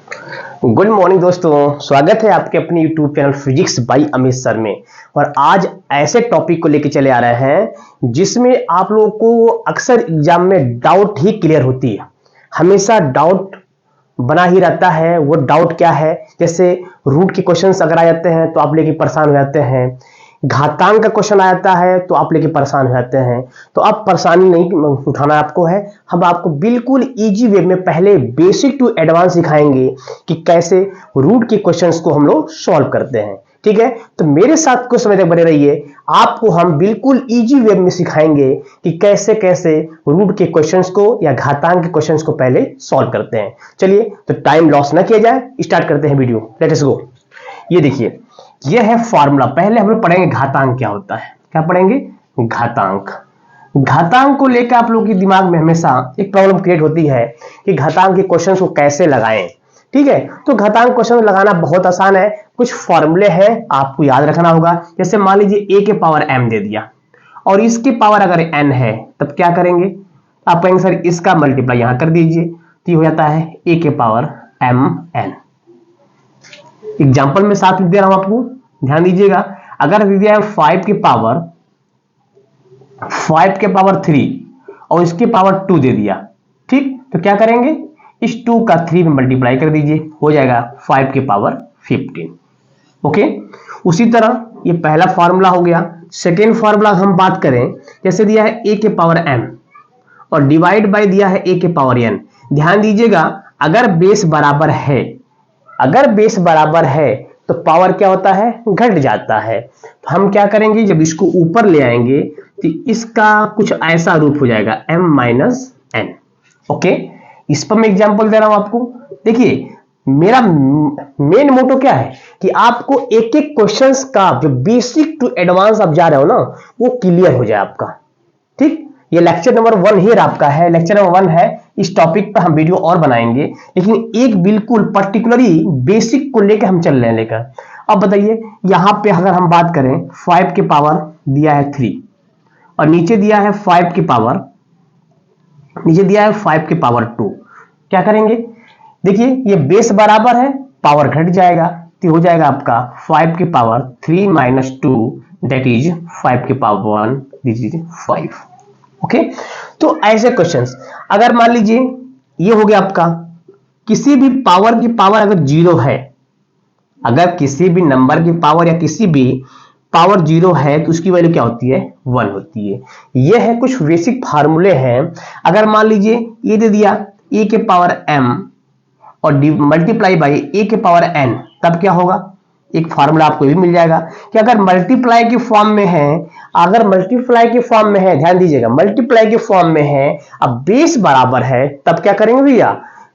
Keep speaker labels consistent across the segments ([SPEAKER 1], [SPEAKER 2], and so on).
[SPEAKER 1] Good morning दोस्तों, स्वागत है आपके अपने YouTube channel physics bye Amit sir में। और आज ऐसे टॉपिक को लेकर चले आ रहे हैं जिसमें आप लोगों को अक्सर एग्जाम में डाउट ही क्लियर होती है। हमेशा डाउट बना ही रहता है। वो डाउट क्या है? जैसे रूट के क्वेश्चंस अगर आ जाते हैं तो आप लेके परेशान हो जाते हैं, घातांक का क्वेश्चन आ जाता है तो आप लेके परेशान हो जाते हैं। तो अब परेशानी नहीं उठाना आपको है, हम आपको बिल्कुल इजी वे में पहले बेसिक टू एडवांस सिखाएंगे कि कैसे रूट के क्वेश्चंस को हम लोग सॉल्व करते हैं। ठीक है, तो मेरे साथ कुछ समय तक बने रहिए, आपको हम बिल्कुल इजी वे में सिखाएंगे कि कैसे कैसे रूट के क्वेश्चंस को या घातांक के क्वेश्चंस को पहले सॉल्व करते हैं। चलिए, तो टाइम लॉस ना किया जाए, स्टार्ट करते हैं वीडियो। लेट अस गो। ये देखिए, ये है फॉर्मूला। पहले हम लोग पढ़ेंगे घातांक क्या होता है। क्या पढ़ेंगे? घातांक। घातांक को लेकर आप लोगों के दिमाग में हमेशा एक प्रॉब्लम क्रिएट होती है कि घातांक के क्वेश्चन को कैसे लगाएं। ठीक है, तो घातांक क्वेश्चन लगाना बहुत आसान है। कुछ फॉर्मूले हैं, आपको याद रखना होगा। जैसे मान लीजिए a के पावर m दे दिया और इसकी पावर अगर n है, तब क्या करेंगे? आप कहेंगे सर इसका मल्टीप्लाई यहां कर दीजिए, तो हो जाता है a के पावर mn। एग्जाम्पल में साथ लिख दे रहा हूं आपको, ध्यान दीजिएगा। अगर दे दिया है 5 के पावर 3 और इसके पावर 2 दे दिया, ठीक, तो क्या करेंगे? इस 2 का 3 में मल्टीप्लाई कर दीजिए, हो जाएगा 5 के पावर 15। ओके, उसी तरह ये पहला फॉर्मूला हो गया। सेकेंड फॉर्मूला हम बात करें, जैसे दिया है a के पावर m और डिवाइड बाय दिया है a के पावर n। ध्यान दीजिएगा, अगर बेस बराबर है, अगर बेस बराबर है तो पावर क्या होता है? घट जाता है। तो हम क्या करेंगे, जब इसको ऊपर ले आएंगे तो इसका कुछ ऐसा रूप हो जाएगा m माइनस n। ओके, इस पर मैं एग्जांपल दे रहा हूं आपको। देखिए, मेरा मेन मोटो क्या है कि आपको एक एक क्वेश्चंस का जो बेसिक टू एडवांस आप जा रहे हो ना, वो क्लियर हो जाए आपका। ठीक, ये लेक्चर नंबर 1 हियर आपका है, लेक्चर नंबर 1 है। इस टॉपिक पर हम वीडियो और बनाएंगे, लेकिन एक बिल्कुल पर्टिकुलरली बेसिक को लेकर हम चल रहे हैं लेकर। अब बताइए, यहां पे अगर हम बात करें, 5 के पावर दिया है 3 और नीचे दिया है 5 के पावर, नीचे दिया है 5 के पावर 2, क्या करेंगे? देखिए, ये बेस बराबर है, पावर घट जाएगा, तो हो जाएगा आपका 5 के पावर 3 माइनस 2, दैट इज 5 के पावर 1, दिस इज 5। ओके, तो ऐसे क्वेश्चंस अगर मान लीजिए ये हो गया आपका, किसी भी पावर की पावर अगर जीरो है, अगर किसी भी नंबर की पावर या किसी भी पावर जीरो है तो उसकी वैल्यू क्या होती है? 1 होती है। ये है कुछ बेसिक फार्मूले हैं। अगर मान लीजिए ये दे दिया a के पावर m और मल्टीप्लाई बाई a के पावर n, तब क्या होगा? एक फार्मूला आपको भी मिल जाएगा कि अगर मल्टीप्लाई के फॉर्म में है, अगर मल्टीप्लाई के फॉर्म में है, ध्यान दीजिएगा, मल्टीप्लाई के फॉर्म में है, अब बेस बराबर है, तब क्या करेंगे भैया?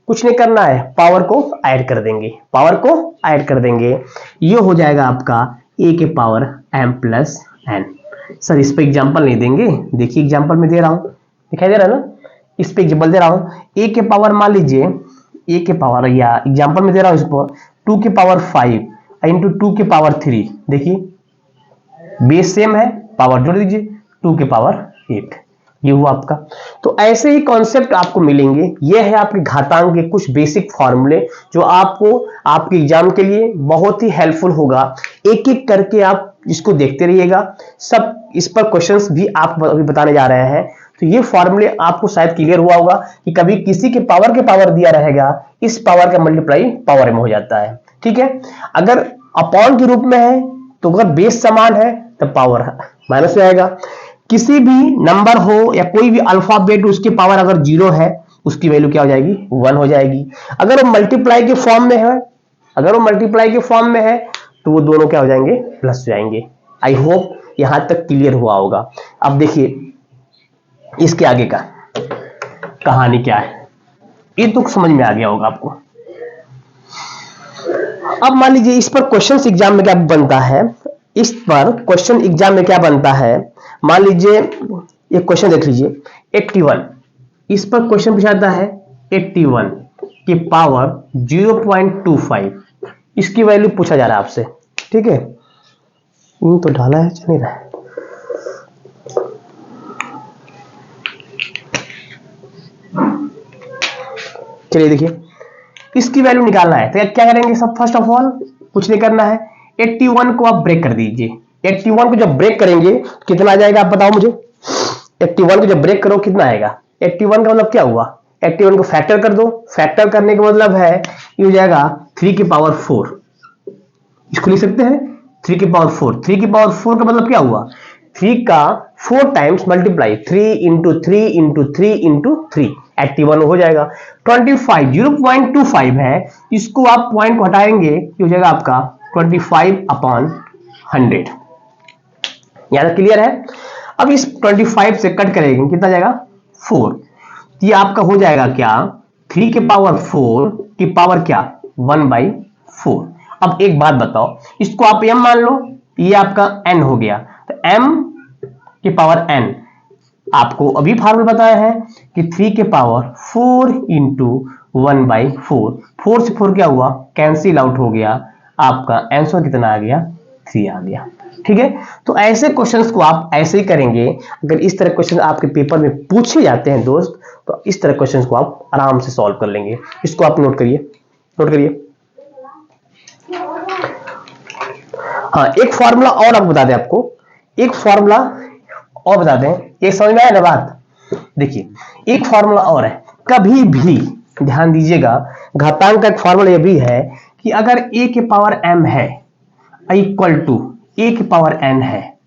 [SPEAKER 1] कुछ नहीं करना है, पावर को ऐड कर देंगे, पावर को ऐड कर देंगे। ये हो जाएगा आपका a के power m plus n। Sir इस पे एग्जांपल नहीं देंगे? देखिए, एग्जांपल में दे रहा हूं, दिखाई दे रहा है ना? इस पे एग्जांपल दे रहा हूं। a के पावर मान लीजिए, a के पावर, या एग्जांपल में दे रहा हूं इसको 2 के पावर 5 इंटू 2 के पावर 3। देखिए, बेस सेम है, पावर जोड़ दीजिए, 2 के पावर 8, ये हुआ आपका। तो ऐसे ही कॉन्सेप्ट आपको मिलेंगे। ये है आपके घातांक के कुछ बेसिक फॉर्मूले जो आपको आपके एग्जाम के लिए बहुत ही हेल्पफुल होगा। एक एक करके आप इसको देखते रहिएगा, सब इस पर क्वेश्चंस भी आप अभी बताने जा रहे हैं। तो ये फॉर्मूले आपको शायद क्लियर हुआ होगा कि कभी किसी के पावर दिया रहेगा, इस पावर का मल्टीप्लाई पावर में हो जाता है। ठीक है, अगर अपॉन के रूप में है तो अगर बेस समान है तब पावर माइनस में आएगा। किसी भी नंबर हो या कोई भी अल्फाबेट, उसकी पावर अगर जीरो है, उसकी वैल्यू क्या हो जाएगी? 1 हो जाएगी। अगर वो मल्टीप्लाई के फॉर्म में है, अगर वो मल्टीप्लाई के फॉर्म में है, तो वो दोनों क्या हो जाएंगे? प्लस हो जाएंगे। आई होप यहां तक क्लियर हुआ होगा। अब देखिए, इसके आगे का कहानी क्या है, ये तो समझ में आ गया होगा आपको। अब मान लीजिए इस पर क्वेश्चन एग्जाम में क्या बनता है, इस पर क्वेश्चन एग्जाम में क्या बनता है, मान लीजिए एक क्वेश्चन देख लीजिए 81, इस पर क्वेश्चन पूछाता है 81 की पावर 0.25, इसकी वैल्यू पूछा जा रहा है आपसे। ठीक है, तो ढाला है, चल नहीं रहा है। चलिए देखिए, इसकी वैल्यू निकालना है। तो क्या करेंगे सब, फर्स्ट ऑफ ऑल कुछ नहीं करना है, 81 को आप ब्रेक कर दीजिए। 81 को जब ब्रेक करेंगे कितना आ जाएगा आप बताओ मुझे। 81 को जब ब्रेक करो कितना आएगा, 81 का मतलब क्या हुआ, 81 को फैक्टर कर दो। फैक्टर करने का मतलब है ये हो जाएगा 3 की पावर 4, इसको लिख सकते हैं 3 की पावर 4। 3 की पावर 4 का मतलब क्या हुआ, 3 का 4 times multiply, 3 into 3 into 3 into 3, 81 हो जाएगा। 25 0.25 है, इसको आप पॉइंट को हटाएंगे ये हो जाएगा आपका 25/100। यहां तक क्लियर है। अब इस 25 से कट करेंगे कितना जाएगा 4, ये आपका हो जाएगा क्या 3 के पावर 4 की पावर क्या 1/4। अब एक बात बताओ, इसको आप m मान लो, ये आपका n हो गया, तो m की पावर n आपको अभी फार्मूला बताया है कि 3 के पावर 4 इंटू 1/4, 4 से 4 क्या हुआ कैंसिल आउट हो गया, आपका आंसर कितना आ गया 3 आ गया। ठीक है, तो ऐसे क्वेश्चंस को आप ऐसे ही करेंगे। अगर इस तरह क्वेश्चन आपके पेपर में पूछे जाते हैं दोस्त, तो इस तरह क्वेश्चंस को आप आराम से सॉल्व कर लेंगे। इसको आप नोट करिए, नोट करिए। हाँ, एक फॉर्मूला और आपको बता दें, आपको एक फॉर्मूला और बता दें, ये समझ में आया ना बात। देखिए एक फॉर्मूला और है, कभी भी ध्यान दीजिएगा, घातांक का एक फॉर्मूला ये भी है कि अगर a के पावर m है इक्वल टू a के पावर n है,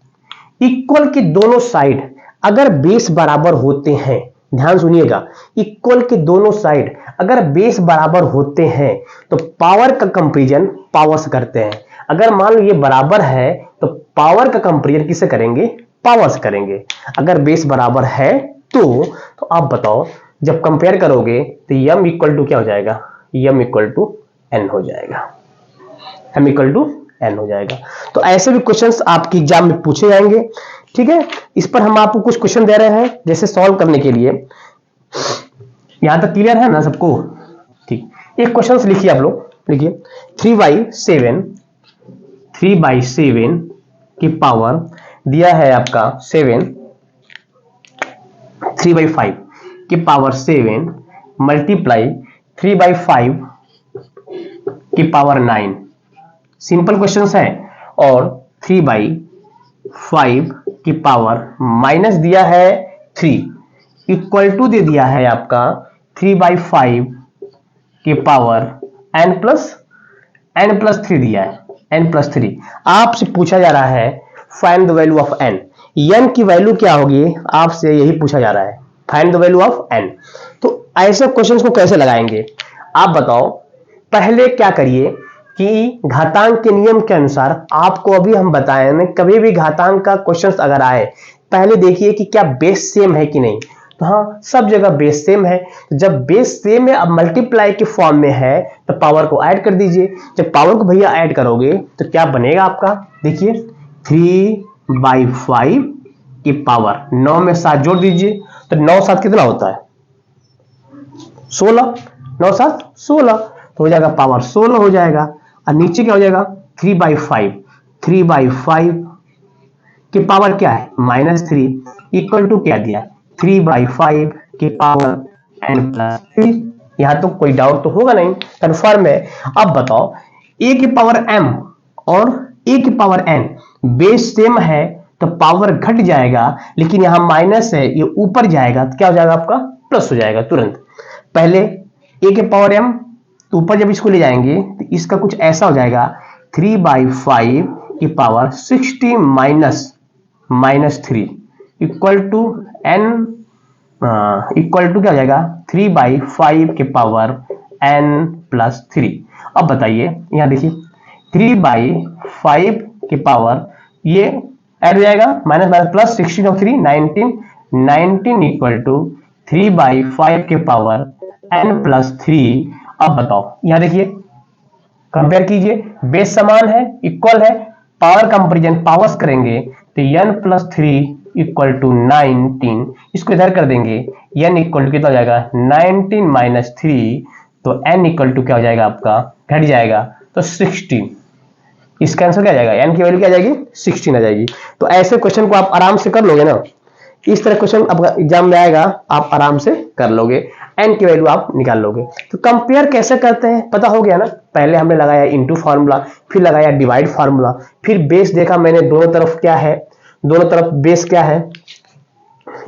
[SPEAKER 1] इक्वल के दोनों साइड अगर बेस बराबर होते हैं, ध्यान सुनिएगा, इक्वल के दोनों साइड अगर बेस बराबर होते हैं तो पावर का कंपैरिजन पावर से करते हैं। अगर मान लो ये बराबर है तो पावर का कंपैरिजन किससे करेंगे, पावर से करेंगे। अगर बेस बराबर है तो आप बताओ जब कंपेयर करोगे तो m इक्वल टू क्या हो जाएगा, m इक्वल टू n हो जाएगा, m इक्वल टू n हो जाएगा। तो ऐसे भी क्वेश्चंस आपके एग्जाम में पूछे जाएंगे। ठीक है, इस पर हम आपको कुछ क्वेश्चन दे रहे हैं जैसे सॉल्व करने के लिए। यहां तक क्लियर है ना सबको। ठीक, एक क्वेश्चन लिखिए आप लोग, लिखिए 3/7 की पावर दिया है आपका 7, 3/5 की पावर 7 मल्टीप्लाई 3/5 की पावर 9। सिंपल क्वेश्चन है। और 3/5 की पावर माइनस दिया है 3 इक्वल टू दे दिया है आपका 3/5 की पावर n प्लस 3 दिया है, n प्लस 3। आपसे पूछा जा रहा है find the value of n, n की वैल्यू क्या होगी आपसे यही पूछा जा रहा है, find the value of n। तो ऐसे क्वेश्चंस को कैसे लगाएंगे आप बताओ। पहले क्या करिए कि घातांक के नियम के अनुसार, आपको अभी हम बताए ना, कभी भी घातांक का क्वेश्चन अगर आए पहले देखिए कि क्या बेस सेम है कि नहीं। तो हाँ, सब जगह बेस सेम है। तो जब बेस सेम है, अब मल्टीप्लाई के फॉर्म में है तो पावर को ऐड कर दीजिए। जब पावर को भैया ऐड करोगे तो क्या बनेगा आपका, देखिए 3/5 की पावर 9 में 7 जोड़ दीजिए, तो 9 7 कितना होता है 16, 9 7 16, तो हो जाएगा पावर 16 हो जाएगा। और नीचे क्या हो जाएगा 3/5 की पावर क्या है -3 इक्वल टू क्या दिया 3/5 की पावर n प्लस 3। यहां तो कोई डाउट तो होगा नहीं, कंफर्म है। अब बताओ a की पावर m और a की पावर n बेस सेम है तो पावर घट जाएगा, लेकिन यहां माइनस है ये ऊपर जाएगा तो क्या हो जाएगा आपका प्लस हो जाएगा तुरंत। पहले a के पावर m तो ऊपर जब इसको ले जाएंगे तो इसका कुछ ऐसा हो जाएगा 3/5 की power 60 minus 3 equal to n equal to क्या हो जाएगा 3/5 के पावर n प्लस 3। अब बताइए यहां देखिए 3/5 के पावर ये ऐड हो जाएगा माइनस प्लस 16 और 3 19 इक्वल टू 3/5 के पावर n प्लस 3। अब बताओ यहां देखिए कंपेयर कीजिए, बेस समान है, इक्वल है, पावर कंपैरिजन पावर्स करेंगे तो n प्लस 3 इक्वल टू 19, इसको इधर कर देंगे n इक्वल टू कितना हो जाएगा 19 माइनस 3, तो n इक्वल टू क्या हो जाएगा आपका घट जाएगा तो 16। इसका आंसर क्या जाएगा, n की वैल्यू क्या जाएगी 16 आ जाएगी। तो ऐसे क्वेश्चन को आप आराम से कर लोगे ना, इस तरह क्वेश्चन आपका एग्जाम में आएगा आप आराम से कर लोगे। n की वैल्यू आप निकाल लोगे। तो कंपेयर कैसे करते हैं पता हो गया ना, पहले हमने लगाया इनटू फार्मूला, फिर लगाया डिवाइड फार्मूला, फिर बेस देखा मैंने दोनों तरफ क्या है, दोनों तरफ बेस क्या है,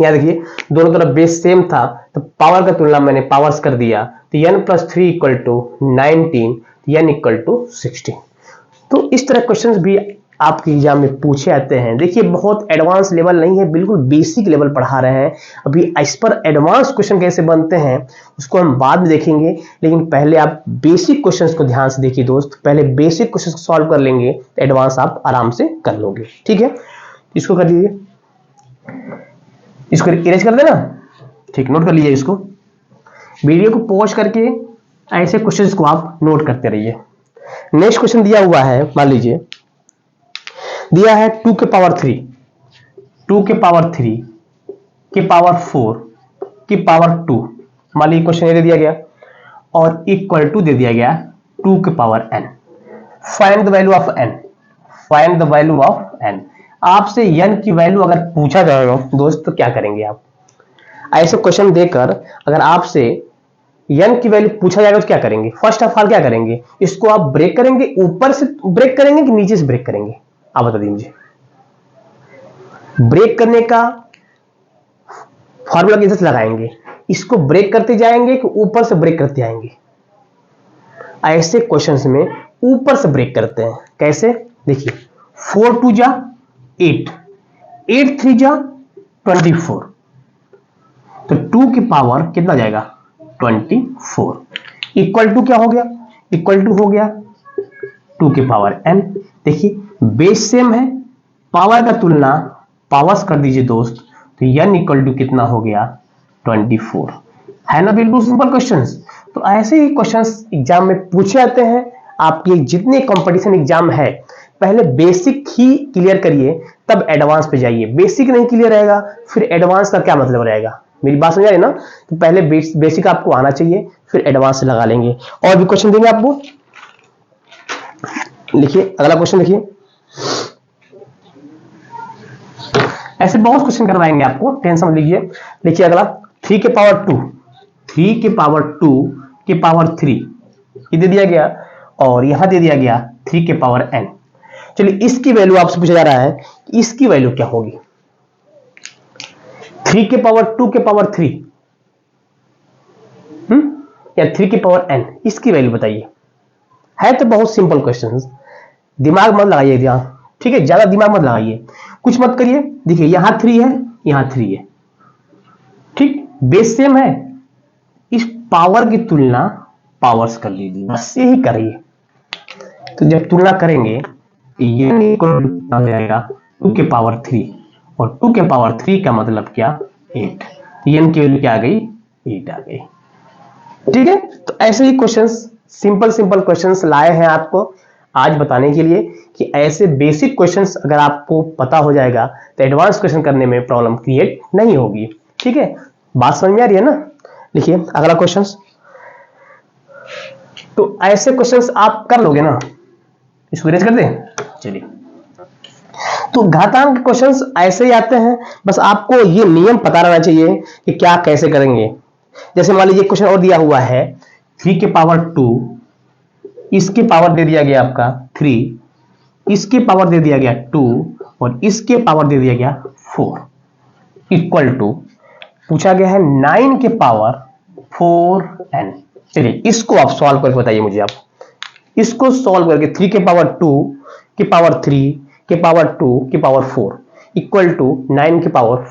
[SPEAKER 1] यहाँ देखिए दोनों तरफ बेस सेम था तो पावर का तुलना मैंने पावर्स कर दिया, तो n + 3 equal to 19, n equal to 16। तो इस तरह क्वेश्चंस भी आपके एग्जाम में पूछे आते हैं। देखिए बहुत एडवांस लेवल नहीं है, बिल्कुल बेसिक लेवल पढ़ा रहे हैं। अभी इस पर एडवांस क्वेश्चन कैसे बनते हैं उसको हम बाद में देखेंगे, लेकिन पहले आप बेसिक क्वेश्चंस को ध्यान से देखिए दोस्त। पहले बेसिक क्वेश्चंस को सॉल्व कर लेंगे तो एडवांस आप आराम से कर लोगे। ठीक है, इसको कर लीजिए, इसको इरेज कर देना। ठीक, नोट कर लीजिए इसको। वीडियो को पॉज करके ऐसे क्वेश्चंस को आप नोट करते रहिए। नेक्स्ट क्वेश्चन दिया हुआ है, मान लीजिए दिया है 2 के पावर 3, 2 के पावर 3 के पावर 4 के पावर 2, मान लीजिए क्वेश्चन ये दे दिया गया और इक्वल टू दे दिया गया 2 के power n। Find the value of n, find the value of n। आपसे n की वैल्यू अगर पूछा जाएगा दोस्त तो क्या करेंगे आप? ऐसे क्वेश्चन देकर अगर आपसे n की वैल्यू पूछा जाएगा तो क्या करेंगे? फर्स्ट ऑफ ऑल क्या करेंगे, इसको आप ब्रेक करेंगे, ऊपर से ब्रेक करेंगे कि नीचे से ब्रेक करेंगे? आप बता दीजिए। ब्रेक करने का फॉर्मूला किधर से लगाएंगे, इसको ब्रेक करते जाएंगे कि ऊपर से ब्रेक करते जाएंगे? ऐसे क्वेश्चंस में ऊपर से ब्रेक करते हैं। कैसे? देखिए 4 2 जा 8, 8 3 जा 24, तो 2 की पावर कितना जाएगा 24, इक्वल टू क्या हो गया, इक्वल टू हो गया 2 की पावर n। देखिए बेस सेम है, पावर का तुलना पावर्स कर दीजिए दोस्त, तो n इक्वल टू कितना हो गया 24, है ना? बिल्कुल सिंपल क्वेश्चंस। तो ऐसे ही क्वेश्चंस एग्जाम में पूछे जाते हैं। आपके जितने कंपटीशन एग्जाम है पहले बेसिक ही क्लियर करिए तब एडवांस पे जाइए। बेसिक नहीं क्लियर रहेगा फिर एडवांस का क्या मतलब रहेगा? मेरी बात समझ आ रही ना? तो पहले बेसिक आपको आना चाहिए फिर एडवांस से लगा लेंगे। और भी क्वेश्चन देंगे आपको, लिखिए अगला क्वेश्चन लिखिए। ऐसे बहुत क्वेश्चन करवाएंगे आपको, टेंशन मत लीजिए। देखिए अगला 3 के पावर 2, 3 के पावर 2 के पावर 3 ये दे दिया गया और यहां दे दिया गया 3 के पावर n। चलिए इसकी वैल्यू आपसे पूछा जा रहा है कि इसकी वैल्यू क्या होगी? 3 के पावर 2 के पावर 3 या 3 के पावर n, इसकी वैल्यू बताइए। है तो बहुत सिंपल क्वेश्चन, दिमाग मत लगाइए यहां, ठीक है? ज्यादा दिमाग मत लगाइए, कुछ मत करिए। देखिए यहां 3 है, यहां 3 है, ठीक, बेस सेम है, इस पावर की तुलना पावर्स कर लीजिए, बस यही करिए। तो जब तुलना करेंगे ये हो जाएगा 2 के पावर 3 और 2 के पावर 3 का मतलब क्या 8, तो n की वैल्यू क्या आ गई 8 आ गई। ठीक है, तो ऐसे ही क्वेश्चंस सिंपल सिंपल क्वेश्चंस लाए हैं आपको आज बताने के लिए कि ऐसे बेसिक क्वेश्चंस अगर आपको पता हो जाएगा तो एडवांस क्वेश्चन करने में प्रॉब्लम क्रिएट नहीं होगी। ठीक है, बात समझ में आ रही है ना? देखिए अगला क्वेश्चंस, तो ऐसे क्वेश्चंस आप कर लोगे ना, इसको इरेज कर दें। चलिए, तो घातांक क्वेश्चंस ऐसे ही आते हैं, बस आपको ये नियम पता रहना चाहिए कि क्या कैसे करेंगे। जैसे मान लीजिए क्वेश्चन और दिया हुआ है 3 के पावर 2, इसके पावर दे दिया गया आपका 3, इसके पावर दे दिया गया 2 और इसके पावर दे दिया गया 4, इक्वल टू पूछा गया है 9 के पावर 4n। चलिए इसको आप सॉल्व करके बताइए मुझे। आप इसको सॉल्व करके 3 के पावर 2 के पावर 3 के पावर 2 के पावर 4 इक्वल टू 9 के पावर